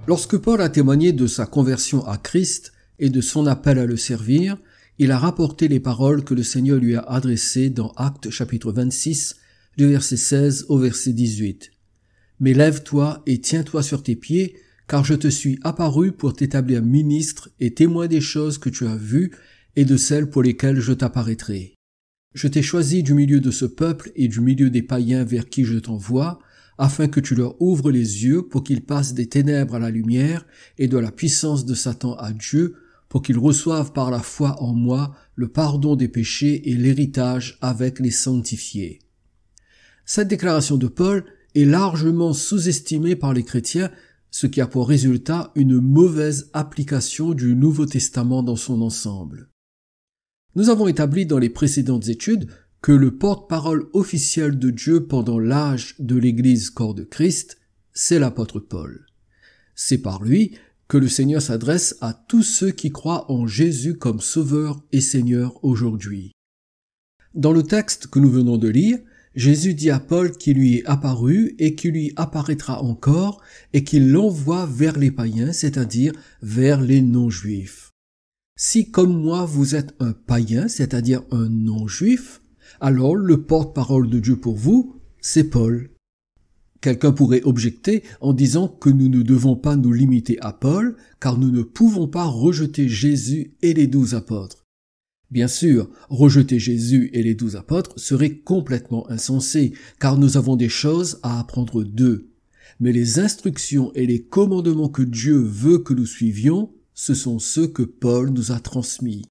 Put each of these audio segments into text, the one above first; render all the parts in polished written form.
Lorsque Paul a témoigné de sa conversion à Christ et de son appel à le servir, il a rapporté les paroles que le Seigneur lui a adressées dans Actes chapitre 26, du verset 16 au verset 18. « Mais lève-toi et tiens-toi sur tes pieds, car je te suis apparu pour t'établir ministre et témoin des choses que tu as vues et de celles pour lesquelles je t'apparaîtrai. Je t'ai choisi du milieu de ce peuple et du milieu des païens vers qui je t'envoie, afin que tu leur ouvres les yeux pour qu'ils passent des ténèbres à la lumière et de la puissance de Satan à Dieu, pour qu'ils reçoivent par la foi en moi le pardon des péchés et l'héritage avec les sanctifiés. » Cette déclaration de Paul est largement sous-estimée par les chrétiens, ce qui a pour résultat une mauvaise application du Nouveau Testament dans son ensemble. Nous avons établi dans les précédentes études que le porte-parole officiel de Dieu pendant l'âge de l'Église corps de Christ, c'est l'apôtre Paul. C'est par lui que le Seigneur s'adresse à tous ceux qui croient en Jésus comme Sauveur et Seigneur aujourd'hui. Dans le texte que nous venons de lire, Jésus dit à Paul qu'il lui est apparu et qu'il lui apparaîtra encore et qu'il l'envoie vers les païens, c'est-à-dire vers les non-juifs. Si comme moi vous êtes un païen, c'est-à-dire un non-juif, alors le porte-parole de Dieu pour vous, c'est Paul. Quelqu'un pourrait objecter en disant que nous ne devons pas nous limiter à Paul, car nous ne pouvons pas rejeter Jésus et les 12 apôtres. Bien sûr, rejeter Jésus et les 12 apôtres serait complètement insensé, car nous avons des choses à apprendre d'eux. Mais les instructions et les commandements que Dieu veut que nous suivions, ce sont ceux que Paul nous a transmis.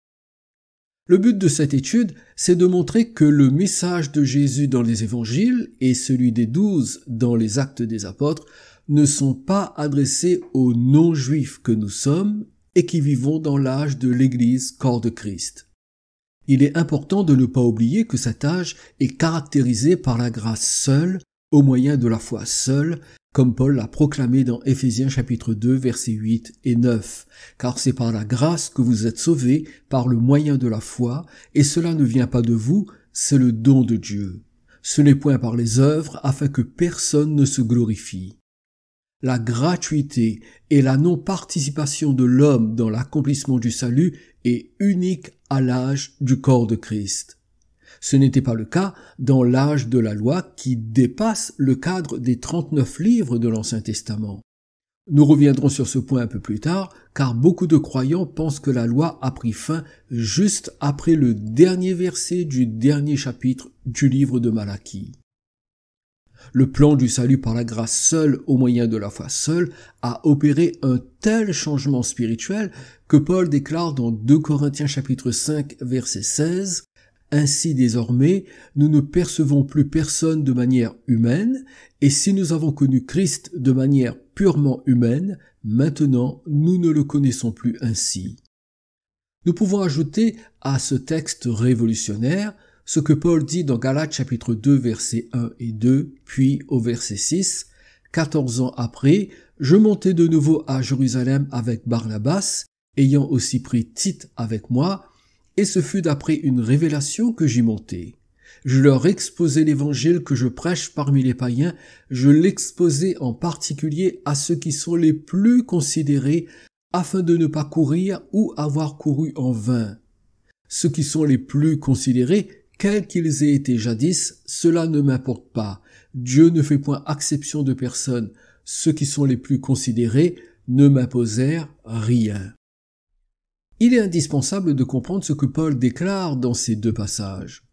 Le but de cette étude, c'est de montrer que le message de Jésus dans les évangiles et celui des 12 dans les actes des apôtres ne sont pas adressés aux non-juifs que nous sommes et qui vivons dans l'âge de l'Église corps de Christ. Il est important de ne pas oublier que cet âge est caractérisé par la grâce seule, au moyen de la foi seule, comme Paul l'a proclamé dans Éphésiens chapitre 2 versets 8 et 9, car c'est par la grâce que vous êtes sauvés par le moyen de la foi, et cela ne vient pas de vous, c'est le don de Dieu. Ce n'est point par les œuvres afin que personne ne se glorifie. La gratuité et la non-participation de l'homme dans l'accomplissement du salut est unique à l'âge du corps de Christ. Ce n'était pas le cas dans l'âge de la loi qui dépasse le cadre des 39 livres de l'Ancien Testament. Nous reviendrons sur ce point un peu plus tard, car beaucoup de croyants pensent que la loi a pris fin juste après le dernier verset du dernier chapitre du livre de Malachie. Le plan du salut par la grâce seule au moyen de la foi seule a opéré un tel changement spirituel que Paul déclare dans 2 Corinthiens chapitre 5 verset 16 « Ainsi désormais, nous ne percevons plus personne de manière humaine, et si nous avons connu Christ de manière purement humaine, maintenant nous ne le connaissons plus ainsi. » Nous pouvons ajouter à ce texte révolutionnaire ce que Paul dit dans Galates chapitre 2 versets 1 et 2, puis au verset 6, « 14 ans après, je montai de nouveau à Jérusalem avec Barnabas, ayant aussi pris Tite avec moi, et ce fut d'après une révélation que j'y montai. Je leur exposai l'évangile que je prêche parmi les païens, je l'exposai en particulier à ceux qui sont les plus considérés, afin de ne pas courir ou avoir couru en vain. Ceux qui sont les plus considérés, quels qu'ils aient été jadis, cela ne m'importe pas. Dieu ne fait point exception de personne. Ceux qui sont les plus considérés ne m'imposèrent rien. Il est indispensable de comprendre ce que Paul déclare dans ces deux passages.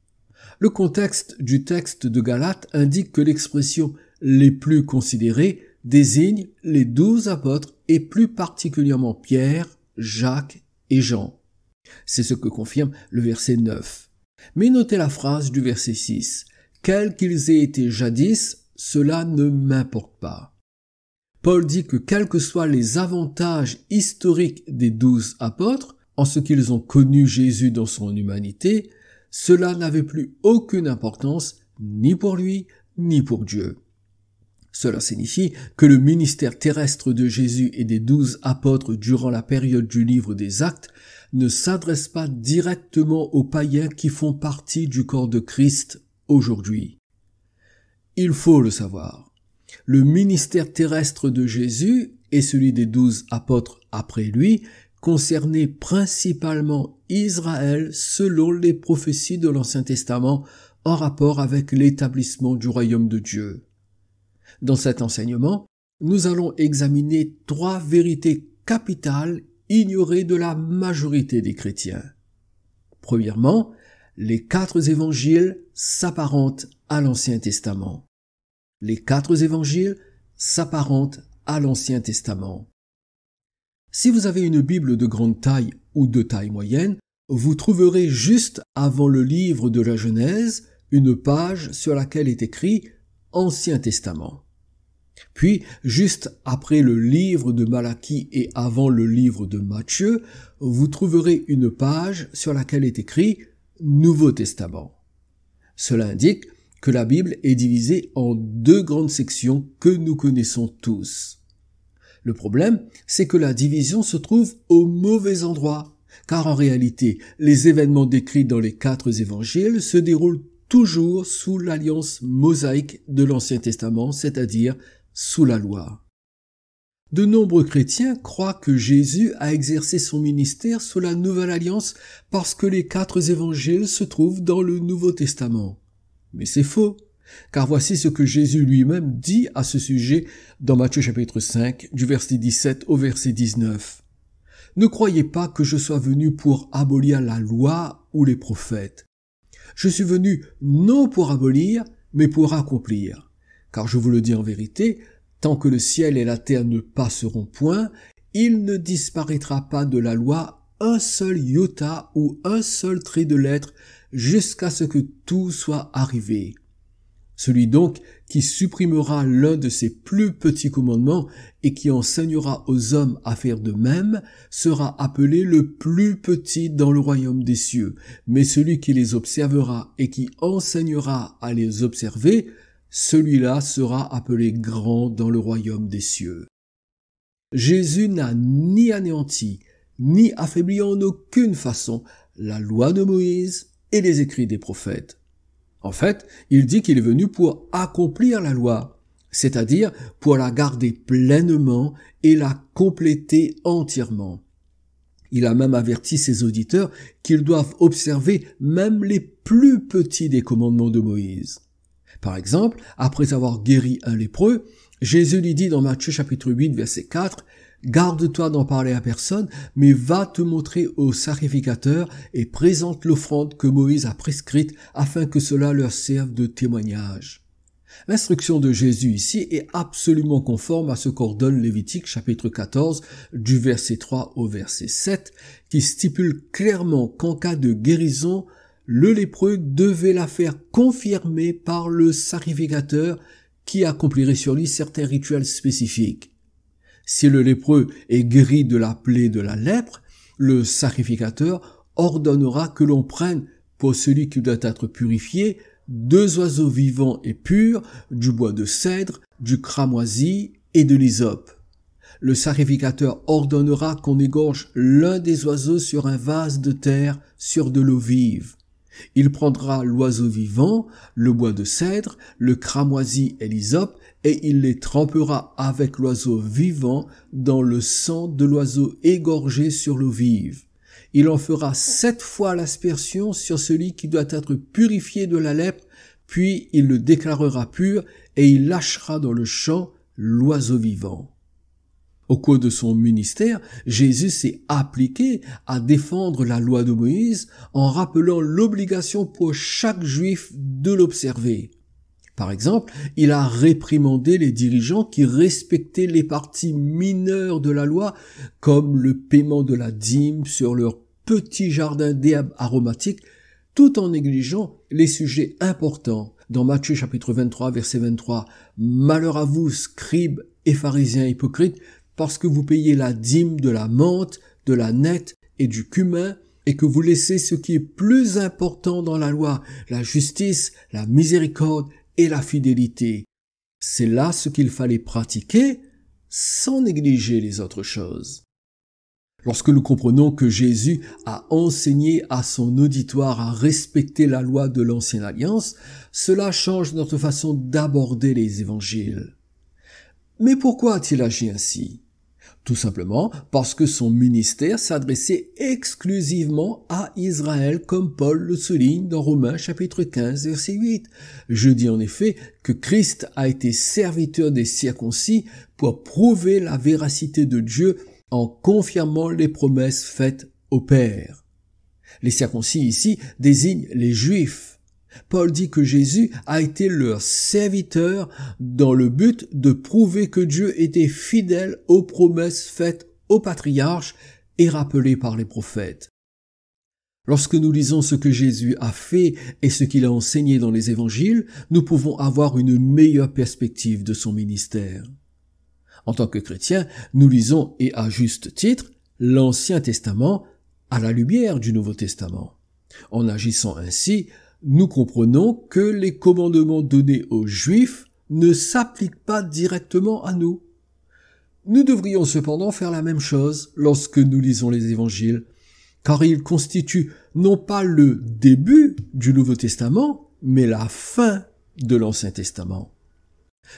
Le contexte du texte de Galates indique que l'expression « les plus considérés » désigne les 12 apôtres et plus particulièrement Pierre, Jacques et Jean. C'est ce que confirme le verset 9. Mais notez la phrase du verset 6. « Quels qu'ils aient été jadis, cela ne m'importe pas. » Paul dit que quels que soient les avantages historiques des 12 apôtres, en ce qu'ils ont connu Jésus dans son humanité, cela n'avait plus aucune importance ni pour lui ni pour Dieu. Cela signifie que le ministère terrestre de Jésus et des 12 apôtres durant la période du livre des Actes ne s'adresse pas directement aux païens qui font partie du corps de Christ aujourd'hui. Il faut le savoir. Le ministère terrestre de Jésus et celui des 12 apôtres après lui concernait principalement Israël selon les prophéties de l'Ancien Testament en rapport avec l'établissement du royaume de Dieu. Dans cet enseignement, nous allons examiner 3 vérités capitales ignorées de la majorité des chrétiens. Premièrement, les 4 évangiles s'apparentent à l'Ancien Testament. Les 4 évangiles s'apparentent à l'Ancien Testament. Si vous avez une Bible de grande taille ou de taille moyenne, vous trouverez juste avant le livre de la Genèse une page sur laquelle est écrit Ancien Testament. Puis, juste après le livre de Malachie et avant le livre de Matthieu, vous trouverez une page sur laquelle est écrit Nouveau Testament. Cela indique que la Bible est divisée en 2 grandes sections que nous connaissons tous. Le problème, c'est que la division se trouve au mauvais endroit, car en réalité, les événements décrits dans les 4 évangiles se déroulent toujours sous l'alliance mosaïque de l'Ancien Testament, c'est-à-dire sous la loi. De nombreux chrétiens croient que Jésus a exercé son ministère sous la Nouvelle Alliance parce que les 4 évangiles se trouvent dans le Nouveau Testament. Mais c'est faux, car voici ce que Jésus lui-même dit à ce sujet dans Matthieu chapitre 5, du verset 17 au verset 19. « Ne croyez pas que je sois venu pour abolir la loi ou les prophètes. Je suis venu non pour abolir, mais pour accomplir. Car je vous le dis en vérité, tant que le ciel et la terre ne passeront point, il ne disparaîtra pas de la loi un seul iota ou un seul trait de lettre jusqu'à ce que tout soit arrivé. Celui donc qui supprimera l'un de ces plus petits commandements et qui enseignera aux hommes à faire de même sera appelé le plus petit dans le royaume des cieux. Mais celui qui les observera et qui enseignera à les observer, celui-là sera appelé grand dans le royaume des cieux. » Jésus n'a ni anéanti, ni affaibli en aucune façon la loi de Moïse et les écrits des prophètes. En fait, il dit qu'il est venu pour accomplir la loi, c'est-à-dire pour la garder pleinement et la compléter entièrement. Il a même averti ses auditeurs qu'ils doivent observer même les plus petits des commandements de Moïse. Par exemple, après avoir guéri un lépreux, Jésus lui dit dans Matthieu chapitre 8, verset 4, « Garde-toi d'en parler à personne, mais va te montrer au sacrificateur et présente l'offrande que Moïse a prescrite afin que cela leur serve de témoignage. » L'instruction de Jésus ici est absolument conforme à ce qu'ordonne Lévitique chapitre 14 du verset 3 au verset 7 qui stipule clairement qu'en cas de guérison, le lépreux devait la faire confirmer par le sacrificateur qui accomplirait sur lui certains rituels spécifiques. Si le lépreux est guéri de la plaie de la lèpre, le sacrificateur ordonnera que l'on prenne pour celui qui doit être purifié 2 oiseaux vivants et purs, du bois de cèdre, du cramoisi et de l'hysope. Le sacrificateur ordonnera qu'on égorge l'un des oiseaux sur un vase de terre sur de l'eau vive. Il prendra l'oiseau vivant, le bois de cèdre, le cramoisi et l'hysope, et il les trempera avec l'oiseau vivant dans le sang de l'oiseau égorgé sur l'eau vive. Il en fera 7 fois l'aspersion sur celui qui doit être purifié de la lèpre, puis il le déclarera pur et il lâchera dans le champ l'oiseau vivant. Au cours de son ministère, Jésus s'est appliqué à défendre la loi de Moïse en rappelant l'obligation pour chaque juif de l'observer. Par exemple, il a réprimandé les dirigeants qui respectaient les parties mineures de la loi, comme le paiement de la dîme sur leur petit jardin d'herbes aromatiques, tout en négligeant les sujets importants. Dans Matthieu chapitre 23, verset 23, « Malheur à vous, scribes et pharisiens hypocrites, parce que vous payez la dîme de la menthe, de la nette et du cumin, et que vous laissez ce qui est plus important dans la loi, la justice, la miséricorde et la fidélité. » C'est là ce qu'il fallait pratiquer sans négliger les autres choses. Lorsque nous comprenons que Jésus a enseigné à son auditoire à respecter la loi de l'Ancienne Alliance, cela change notre façon d'aborder les évangiles. Mais pourquoi a-t-il agi ainsi? Tout simplement parce que son ministère s'adressait exclusivement à Israël, comme Paul le souligne dans Romains chapitre 15, verset 8. Je dis en effet que Christ a été serviteur des circoncis pour prouver la véracité de Dieu en confirmant les promesses faites au Père. Les circoncis ici désignent les Juifs. Paul dit que Jésus a été leur serviteur dans le but de prouver que Dieu était fidèle aux promesses faites aux patriarches et rappelées par les prophètes. Lorsque nous lisons ce que Jésus a fait et ce qu'il a enseigné dans les évangiles, nous pouvons avoir une meilleure perspective de son ministère. En tant que chrétiens, nous lisons, et à juste titre, l'Ancien Testament à la lumière du Nouveau Testament. En agissant ainsi, nous comprenons que les commandements donnés aux Juifs ne s'appliquent pas directement à nous. Nous devrions cependant faire la même chose lorsque nous lisons les évangiles, car ils constituent non pas le début du Nouveau Testament, mais la fin de l'Ancien Testament.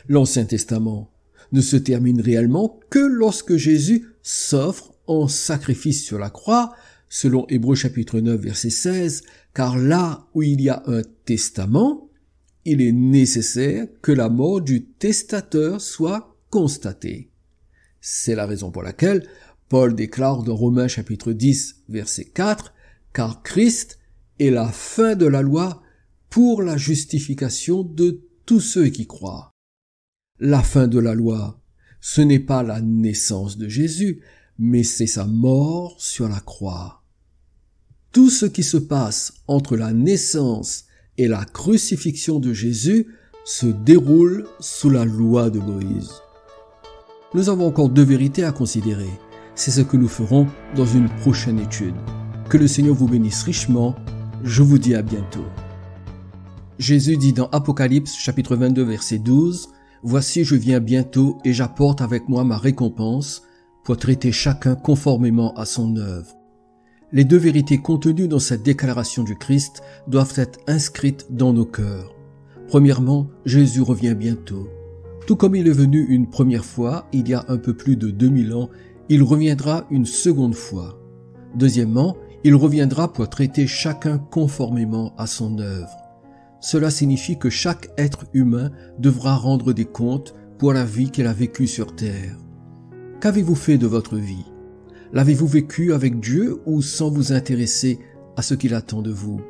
L'Ancien Testament ne se termine réellement que lorsque Jésus s'offre en sacrifice sur la croix, selon Hébreux chapitre 9 verset 16, car là où il y a un testament, il est nécessaire que la mort du testateur soit constatée. C'est la raison pour laquelle Paul déclare dans Romains chapitre 10 verset 4, car Christ est la fin de la loi pour la justification de tous ceux qui croient. La fin de la loi, ce n'est pas la naissance de Jésus, mais c'est sa mort sur la croix. Tout ce qui se passe entre la naissance et la crucifixion de Jésus se déroule sous la loi de Moïse. Nous avons encore 2 vérités à considérer. C'est ce que nous ferons dans une prochaine étude. Que le Seigneur vous bénisse richement. Je vous dis à bientôt. Jésus dit dans Apocalypse chapitre 22 verset 12, « Voici je viens bientôt et j'apporte avec moi ma récompense pour traiter chacun conformément à son œuvre. » Les 2 vérités contenues dans cette déclaration du Christ doivent être inscrites dans nos cœurs. Premièrement, Jésus revient bientôt. Tout comme il est venu une première fois, il y a un peu plus de 2000 ans, il reviendra une seconde fois. Deuxièmement, il reviendra pour traiter chacun conformément à son œuvre. Cela signifie que chaque être humain devra rendre des comptes pour la vie qu'il a vécue sur terre. Qu'avez-vous fait de votre vie ? L'avez-vous vécu avec Dieu ou sans vous intéresser à ce qu'il attend de vous?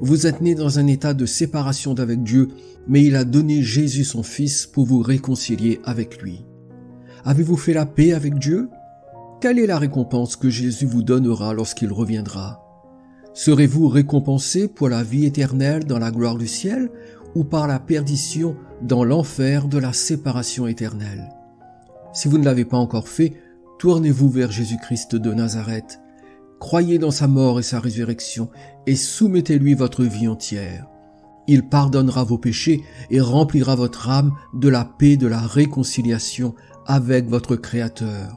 Vous êtes né dans un état de séparation d'avec Dieu, mais il a donné Jésus son Fils pour vous réconcilier avec lui. Avez-vous fait la paix avec Dieu? Quelle est la récompense que Jésus vous donnera lorsqu'il reviendra? Serez-vous récompensé pour la vie éternelle dans la gloire du ciel ou par la perdition dans l'enfer de la séparation éternelle? Si vous ne l'avez pas encore fait, tournez-vous vers Jésus-Christ de Nazareth. Croyez dans sa mort et sa résurrection et soumettez-lui votre vie entière. Il pardonnera vos péchés et remplira votre âme de la paix, de la réconciliation avec votre Créateur.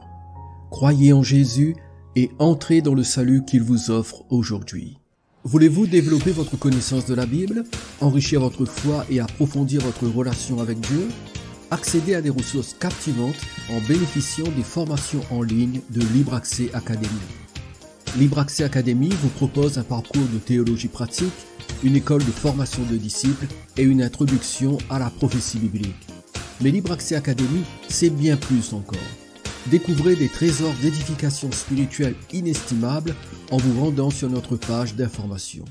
Croyez en Jésus et entrez dans le salut qu'il vous offre aujourd'hui. Voulez-vous développer votre connaissance de la Bible, enrichir votre foi et approfondir votre relation avec Dieu? Accédez à des ressources captivantes en bénéficiant des formations en ligne de Libre Accès Academy. Libre Accès Academy vous propose un parcours de théologie pratique, une école de formation de disciples et une introduction à la prophétie biblique. Mais Libre Accès Academy, c'est bien plus encore. Découvrez des trésors d'édification spirituelle inestimables en vous rendant sur notre page d'information.